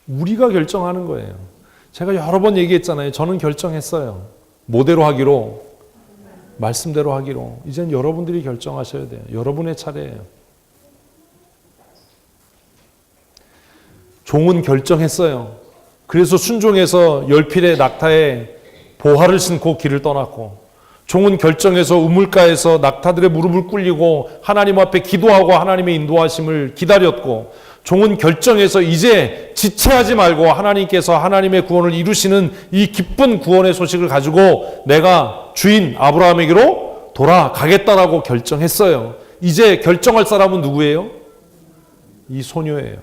우리가 결정하는 거예요. 제가 여러 번 얘기했잖아요. 저는 결정했어요. 뭐대로 하기로? 말씀대로 하기로. 이젠 여러분들이 결정하셔야 돼요. 여러분의 차례예요. 종은 결정했어요. 그래서 순종해서 열필의 낙타에 보화를 신고 길을 떠났고, 종은 결정해서 우물가에서 낙타들의 무릎을 꿇리고 하나님 앞에 기도하고 하나님의 인도하심을 기다렸고, 종은 결정해서 이제 지체하지 말고 하나님께서 하나님의 구원을 이루시는 이 기쁜 구원의 소식을 가지고 내가 주인 아브라함에게로 돌아가겠다라고 결정했어요. 이제 결정할 사람은 누구예요? 이 소녀예요.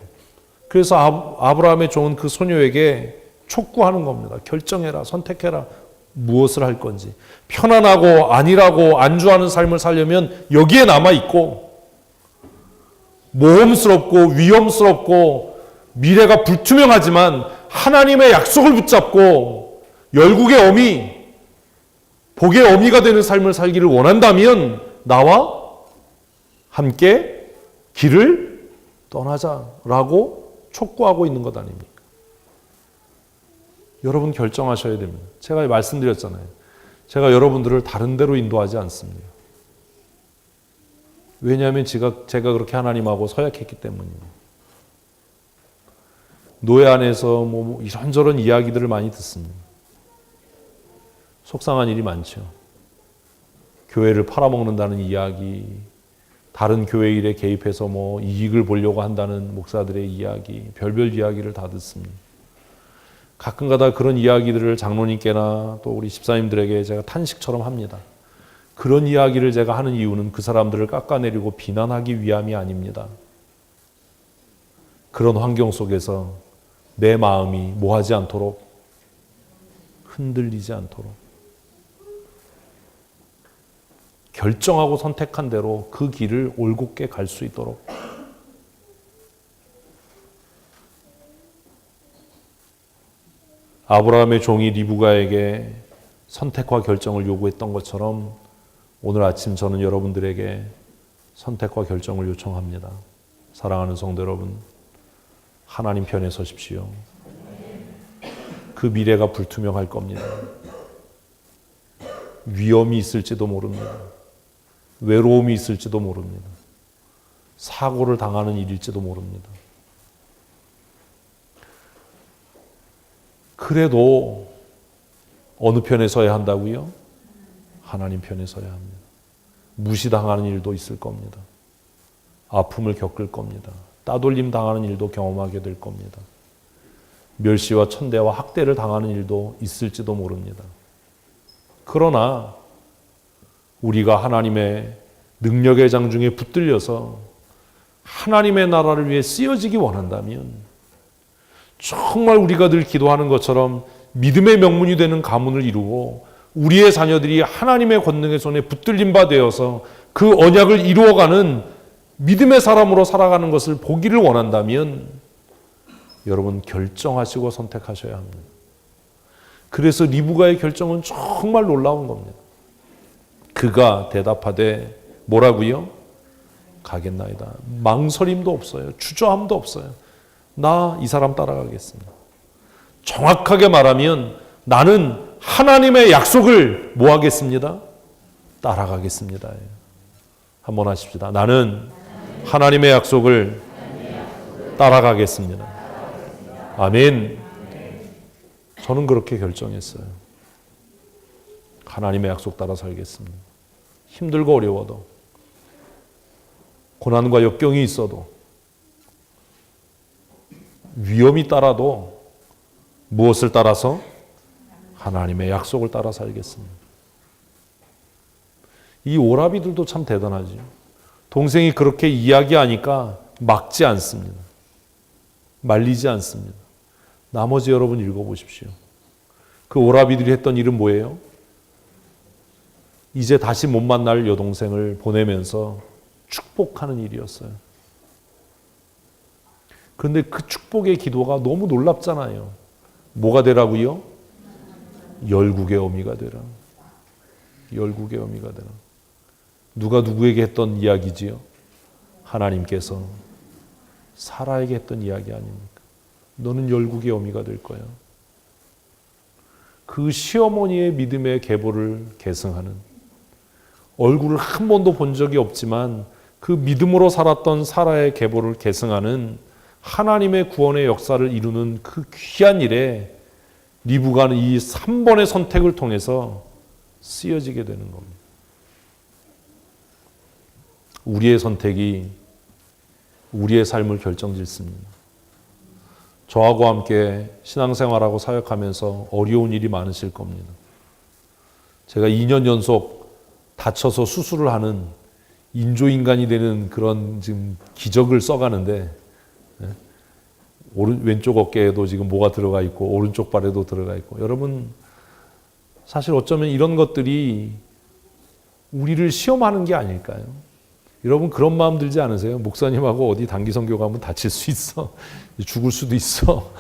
그래서 아브라함의 종은 그 소녀에게 촉구하는 겁니다. 결정해라, 선택해라. 무엇을 할 건지. 편안하고 안일하고 안주하는 삶을 살려면 여기에 남아있고, 모험스럽고 위험스럽고 미래가 불투명하지만 하나님의 약속을 붙잡고 열국의 어미, 복의 어미가 되는 삶을 살기를 원한다면 나와 함께 길을 떠나자라고 촉구하고 있는 것 아닙니까? 여러분 결정하셔야 됩니다. 제가 말씀드렸잖아요. 제가 여러분들을 다른 데로 인도하지 않습니다. 왜냐하면 제가 그렇게 하나님하고 서약했기 때문입니다. 노예 안에서 뭐 이런저런 이야기들을 많이 듣습니다. 속상한 일이 많죠. 교회를 팔아먹는다는 이야기, 다른 교회 일에 개입해서 뭐 이익을 보려고 한다는 목사들의 이야기, 별별 이야기를 다 듣습니다. 가끔가다 그런 이야기들을 장로님께나 또 우리 집사님들에게 제가 탄식처럼 합니다. 그런 이야기를 제가 하는 이유는 그 사람들을 깎아내리고 비난하기 위함이 아닙니다. 그런 환경 속에서 내 마음이 뭐하지 않도록, 흔들리지 않도록 결정하고 선택한 대로 그 길을 올곧게 갈 수 있도록 아브라함의 종이 리브가에게 선택과 결정을 요구했던 것처럼 오늘 아침 저는 여러분들에게 선택과 결정을 요청합니다. 사랑하는 성도 여러분, 하나님 편에 서십시오. 그 미래가 불투명할 겁니다. 위험이 있을지도 모릅니다. 외로움이 있을지도 모릅니다. 사고를 당하는 일일지도 모릅니다. 그래도 어느 편에 서야 한다고요? 하나님 편에 서야 합니다. 무시당하는 일도 있을 겁니다. 아픔을 겪을 겁니다. 따돌림 당하는 일도 경험하게 될 겁니다. 멸시와 천대와 학대를 당하는 일도 있을지도 모릅니다. 그러나 우리가 하나님의 능력의 장중에 붙들려서 하나님의 나라를 위해 쓰여지기 원한다면 정말 우리가 늘 기도하는 것처럼 믿음의 명문이 되는 가문을 이루고 우리의 자녀들이 하나님의 권능의 손에 붙들린 바 되어서 그 언약을 이루어가는 믿음의 사람으로 살아가는 것을 보기를 원한다면 여러분 결정하시고 선택하셔야 합니다. 그래서 리브가의 결정은 정말 놀라운 겁니다. 그가 대답하되 뭐라고요? 가겠나이다. 망설임도 없어요. 주저함도 없어요. 나 이 사람 따라가겠습니다. 정확하게 말하면 나는 하나님의 약속을 뭐 하겠습니다? 따라가겠습니다. 한번 하십시다. 나는 하나님의 약속을 따라가겠습니다. 아멘. 저는 그렇게 결정했어요. 하나님의 약속 따라 살겠습니다. 힘들고 어려워도, 고난과 역경이 있어도, 위험이 따라도 무엇을 따라서? 하나님의 약속을 따라 살겠습니다. 이 오라비들도 참 대단하죠. 동생이 그렇게 이야기하니까 막지 않습니다. 말리지 않습니다. 나머지 여러분 읽어보십시오. 그 오라비들이 했던 일은 뭐예요? 이제 다시 못 만날 여동생을 보내면서 축복하는 일이었어요. 그런데 그 축복의 기도가 너무 놀랍잖아요. 뭐가 되라고요? 열국의 어미가 되라. 열국의 어미가 되라. 누가 누구에게 했던 이야기지요? 하나님께서 사라에게 했던 이야기 아닙니까? 너는 열국의 어미가 될 거야. 그 시어머니의 믿음의 계보를 계승하는, 얼굴을 한 번도 본 적이 없지만 그 믿음으로 살았던 사라의 계보를 계승하는 하나님의 구원의 역사를 이루는 그 귀한 일에 리브가는 이 3번의 선택을 통해서 쓰여지게 되는 겁니다. 우리의 선택이 우리의 삶을 결정짓습니다. 저하고 함께 신앙생활하고 사역하면서 어려운 일이 많으실 겁니다. 제가 2년 연속 다쳐서 수술을 하는 인조인간이 되는 그런 지금 기적을 써가는데, 왼쪽 어깨에도 지금 뭐가 들어가 있고 오른쪽 발에도 들어가 있고, 여러분 사실 어쩌면 이런 것들이 우리를 시험하는 게 아닐까요? 여러분 그런 마음 들지 않으세요? 목사님하고 어디 단기 선교 가면 다칠 수 있어, 죽을 수도 있어,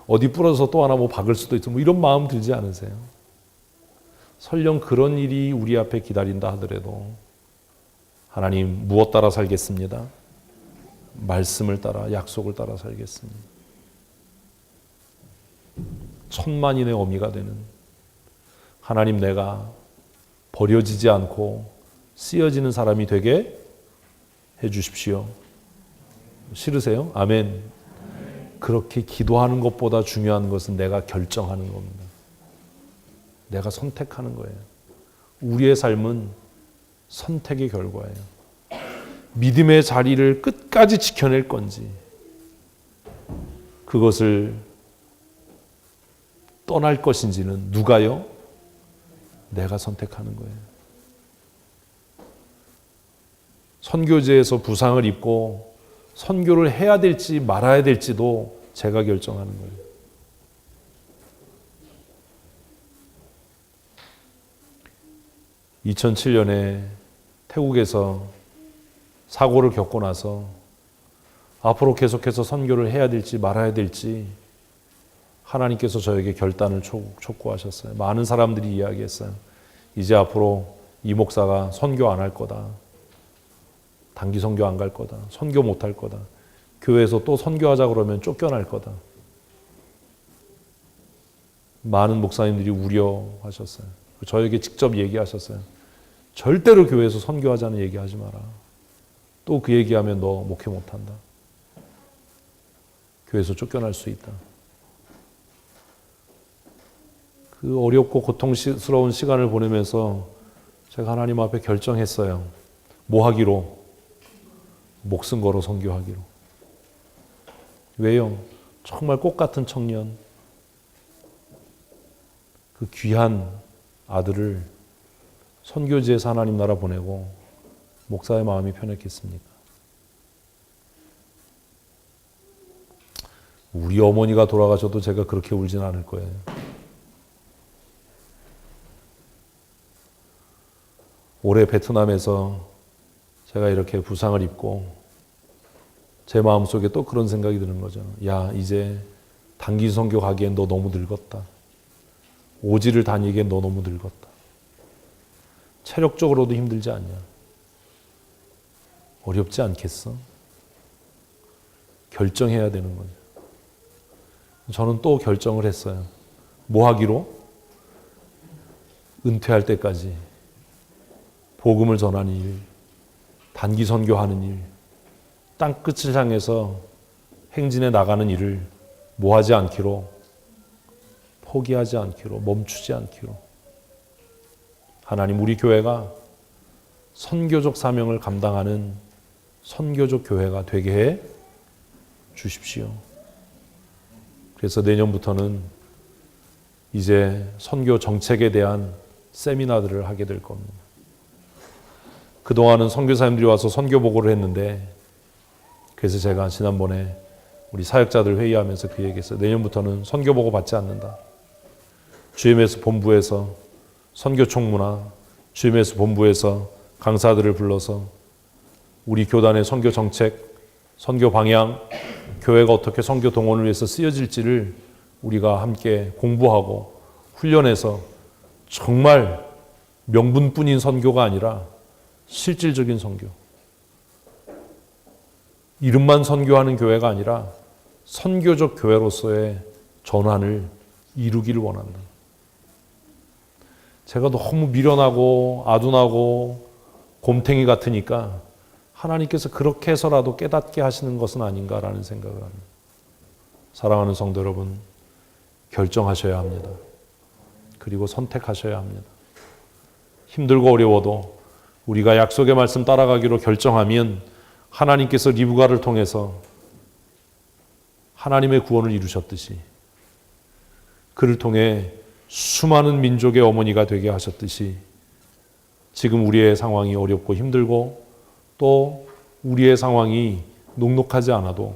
어디 부러져서 또 하나 뭐 박을 수도 있어, 뭐 이런 마음 들지 않으세요? 설령 그런 일이 우리 앞에 기다린다 하더라도 하나님 무엇 따라 살겠습니다? 말씀을 따라, 약속을 따라 살겠습니다. 천만인의 어미가 되는 하나님, 내가 버려지지 않고 쓰여지는 사람이 되게 해주십시오. 싫으세요? 아멘. 그렇게 기도하는 것보다 중요한 것은 내가 결정하는 겁니다. 내가 선택하는 거예요. 우리의 삶은 선택의 결과예요. 믿음의 자리를 끝까지 지켜낼 건지, 그것을 떠날 것인지는 누가요? 내가 선택하는 거예요. 선교제에서 부상을 입고 선교를 해야 될지 말아야 될지도 제가 결정하는 거예요. (2007년에) 태국에서 사고를 겪고 나서 앞으로 계속해서 선교를 해야 될지 말아야 될지 하나님께서 저에게 결단을 촉구하셨어요. 많은 사람들이 이야기했어요. 이제 앞으로 이 목사가 선교 안 할 거다. 단기 선교 안 갈 거다. 선교 못 할 거다. 교회에서 또 선교하자 그러면 쫓겨날 거다. 많은 목사님들이 우려하셨어요. 저에게 직접 얘기하셨어요. 절대로 교회에서 선교하자는 얘기하지 마라. 또 그 얘기하면 너 목회 못한다. 교회에서 쫓겨날 수 있다. 그 어렵고 고통스러운 시간을 보내면서 제가 하나님 앞에 결정했어요. 뭐 하기로? 목숨 걸어 선교하기로. 왜요? 정말 꽃 같은 청년, 그 귀한 아들을 선교지에서 하나님 나라 보내고 목사의 마음이 편했겠습니까? 우리 어머니가 돌아가셔도 제가 그렇게 울진 않을 거예요. 올해 베트남에서 제가 이렇게 부상을 입고 제 마음속에 또 그런 생각이 드는 거죠. 야, 이제 단기 선교 가기엔 너 너무 늙었다. 오지를 다니기엔 너 너무 늙었다. 체력적으로도 힘들지 않냐? 어렵지 않겠어? 결정해야 되는 거죠. 저는 또 결정을 했어요. 뭐 하기로? 은퇴할 때까지 복음을 전하는 일, 단기 선교하는 일, 땅끝을 향해서 행진해 나가는 일을 뭐 하지 않기로, 포기하지 않기로, 멈추지 않기로. 하나님, 우리 교회가 선교적 사명을 감당하는 선교적 교회가 되게 해 주십시오. 그래서 내년부터는 이제 선교 정책에 대한 세미나들을 하게 될 겁니다. 그동안은 선교사님들이 와서 선교 보고를 했는데, 그래서 제가 지난번에 우리 사역자들 회의하면서 그 얘기했어요. 내년부터는 선교 보고 받지 않는다. GMS 본부에서 선교 총무나 GMS 본부에서 강사들을 불러서 우리 교단의 선교 정책, 선교 방향, 교회가 어떻게 선교 동원을 위해서 쓰여질지를 우리가 함께 공부하고 훈련해서 정말 명분뿐인 선교가 아니라 실질적인 선교, 이름만 선교하는 교회가 아니라 선교적 교회로서의 전환을 이루기를 원한다. 제가 너무 미련하고 아둔하고 곰탱이 같으니까 하나님께서 그렇게 해서라도 깨닫게 하시는 것은 아닌가라는 생각을 합니다. 사랑하는 성도 여러분, 결정하셔야 합니다. 그리고 선택하셔야 합니다. 힘들고 어려워도 우리가 약속의 말씀 따라가기로 결정하면 하나님께서 리브가를 통해서 하나님의 구원을 이루셨듯이 그를 통해 수많은 민족의 어머니가 되게 하셨듯이 지금 우리의 상황이 어렵고 힘들고 또 우리의 상황이 녹록하지 않아도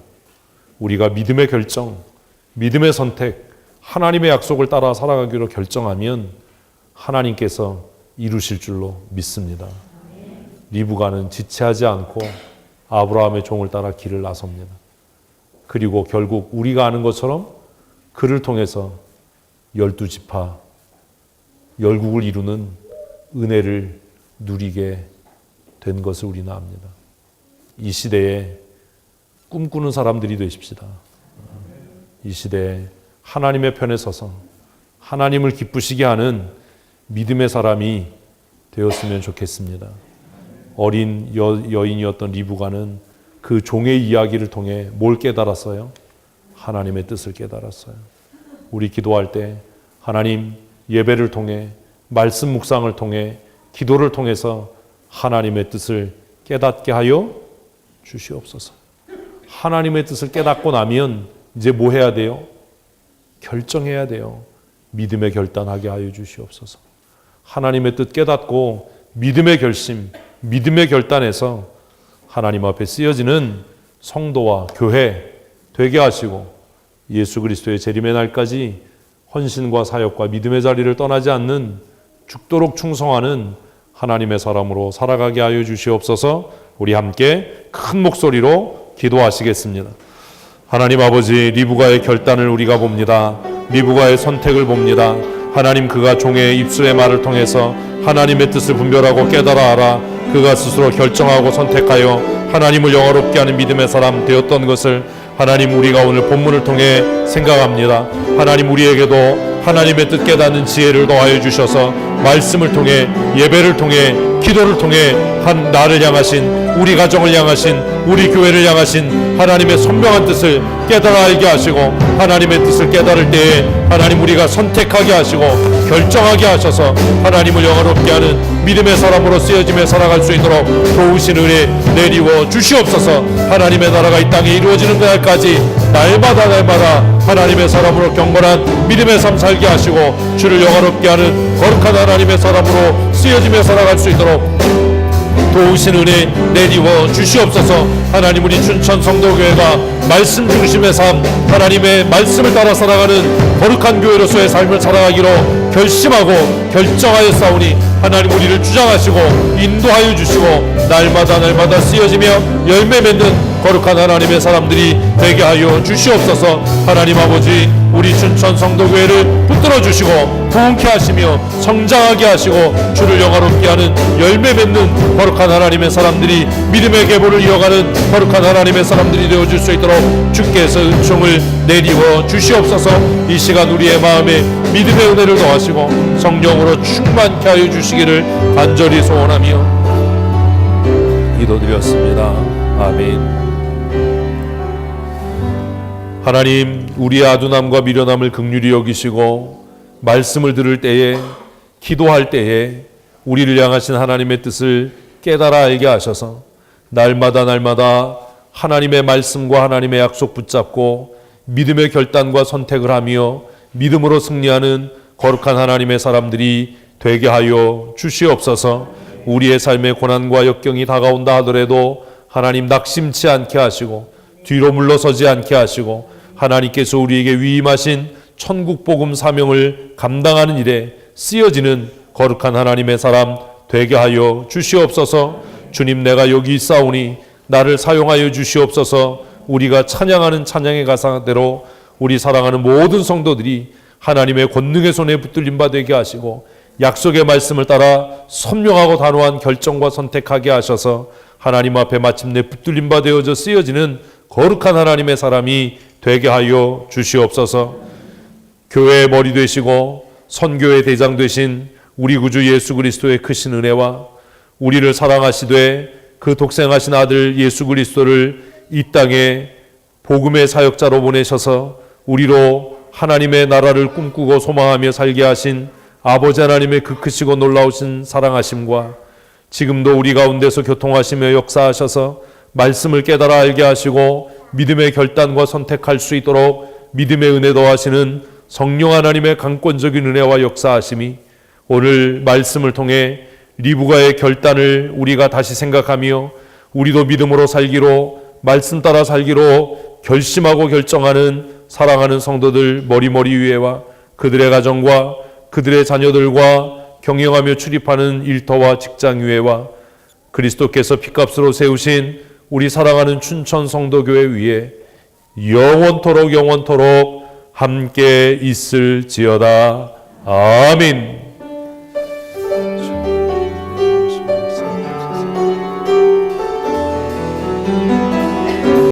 우리가 믿음의 결정, 믿음의 선택, 하나님의 약속을 따라 살아가기로 결정하면 하나님께서 이루실 줄로 믿습니다. 리브가는 지체하지 않고 아브라함의 종을 따라 길을 나섭니다. 그리고 결국 우리가 아는 것처럼 그를 통해서 12지파, 열국을 이루는 은혜를 누리게 된 것을 우리는 압니다. 이 시대에 꿈꾸는 사람들이 되십시다. 이 시대에 하나님의 편에 서서 하나님을 기쁘시게 하는 믿음의 사람이 되었으면 좋겠습니다. 어린 여인이었던 리브가는 그 종의 이야기를 통해 뭘 깨달았어요? 하나님의 뜻을 깨달았어요. 우리 기도할 때 하나님 예배를 통해 말씀 묵상을 통해 기도를 통해서 하나님의 뜻을 깨닫게 하여 주시옵소서. 하나님의 뜻을 깨닫고 나면 이제 뭐 해야 돼요? 결정해야 돼요. 믿음의 결단하게 하여 주시옵소서. 하나님의 뜻 깨닫고 믿음의 결심, 믿음의 결단에서 하나님 앞에 쓰여지는 성도와 교회 되게 하시고 예수 그리스도의 재림의 날까지 헌신과 사역과 믿음의 자리를 떠나지 않는 죽도록 충성하는 하나님의 사람으로 살아가게 하여 주시옵소서. 우리 함께 큰 목소리로 기도하시겠습니다. 하나님 아버지, 리브가의 결단을 우리가 봅니다. 리브가의 선택을 봅니다. 하나님, 그가 종의 입술의 말을 통해서 하나님의 뜻을 분별하고 깨달아 알아 그가 스스로 결정하고 선택하여 하나님을 영화롭게 하는 믿음의 사람 되었던 것을 하나님, 우리가 오늘 본문을 통해 생각합니다. 하나님, 우리에게도 하나님의 뜻 깨닫는 지혜를 더하여 주셔서 말씀을 통해 예배를 통해 기도를 통해 한 나를 향하신, 우리 가정을 향하신, 우리 교회를 향하신 하나님의 선명한 뜻을 깨달아 알게 하시고 하나님의 뜻을 깨달을 때에 하나님, 우리가 선택하게 하시고 결정하게 하셔서 하나님을 영화롭게 하는 믿음의 사람으로 쓰여지며 살아갈 수 있도록 도우신 은혜 내리워 주시옵소서. 하나님의 나라가 이 땅에 이루어지는 그날까지 날마다 하나님의 사람으로 경건한 믿음의 삶 살게 하시고 주를 영화롭게 하는 거룩한 하나님의 사람으로 쓰여지며 살아갈 수 있도록 도우신 은혜 내리워 주시옵소서. 하나님, 우리 춘천 성도교회가 말씀 중심의 삶, 하나님의 말씀을 따라 살아가는 거룩한 교회로서의 삶을 살아가기로 결심하고 결정하였사오니 하나님, 우리를 주장하시고 인도하여 주시고 날마다 쓰여지며 열매 맺는 거룩한 하나님의 사람들이 되게 하여 주시옵소서. 하나님 아버지, 우리 춘천 성도교회를 붙들어 주시고 부흥케 하시며 성장하게 하시고 주를 영화롭게 하는 열매 맺는 거룩한 하나님의 사람들이, 믿음의 계보를 이어가는 거룩한 하나님의 사람들이 되어줄 수 있도록 주께서 은총을 내리워 주시옵소서. 이 시간 우리의 마음에 믿음의 은혜를 더하시고 성령으로 충만케 하여 주시기를 간절히 소원하며 기도드렸습니다. 아멘. 하나님, 우리의 아둔함과 미련함을 긍휼히 여기시고 말씀을 들을 때에, 기도할 때에 우리를 향하신 하나님의 뜻을 깨달아 알게 하셔서 날마다 하나님의 말씀과 하나님의 약속 붙잡고 믿음의 결단과 선택을 하며 믿음으로 승리하는 거룩한 하나님의 사람들이 되게 하여 주시옵소서. 우리의 삶의 고난과 역경이 다가온다 하더라도 하나님, 낙심치 않게 하시고 뒤로 물러서지 않게 하시고 하나님께서 우리에게 위임하신 천국 복음 사명을 감당하는 일에 쓰여지는 거룩한 하나님의 사람 되게 하여 주시옵소서. 주님, 내가 여기 있사오니 나를 사용하여 주시옵소서. 우리가 찬양하는 찬양의 가사대로 우리 사랑하는 모든 성도들이 하나님의 권능의 손에 붙들림 바 되게 하시고 약속의 말씀을 따라 선명하고 단호한 결정과 선택하게 하셔서 하나님 앞에 마침내 붙들림 바 되어져 쓰여지는 거룩한 하나님의 사람이 되게 하여 주시옵소서. 교회의 머리 되시고 선교의 대장 되신 우리 구주 예수 그리스도의 크신 은혜와 우리를 사랑하시되 그 독생하신 아들 예수 그리스도를 이 땅에 복음의 사역자로 보내셔서 우리로 하나님의 나라를 꿈꾸고 소망하며 살게 하신 아버지 하나님의 그 크시고 놀라우신 사랑하심과 지금도 우리 가운데서 교통하시며 역사하셔서 말씀을 깨달아 알게 하시고 믿음의 결단과 선택할 수 있도록 믿음의 은혜 더하시는 성령 하나님의 강권적인 은혜와 역사하심이 오늘 말씀을 통해 리브가의 결단을 우리가 다시 생각하며 우리도 믿음으로 살기로 말씀 따라 살기로 결심하고 결정하는 사랑하는 성도들 머리머리 위에와 그들의 가정과 그들의 자녀들과 경영하며 출입하는 일터와 직장 위에와 그리스도께서 피값으로 세우신 우리 사랑하는 춘천 성도교회 위에 영원토록 함께 있을지어다. 아멘.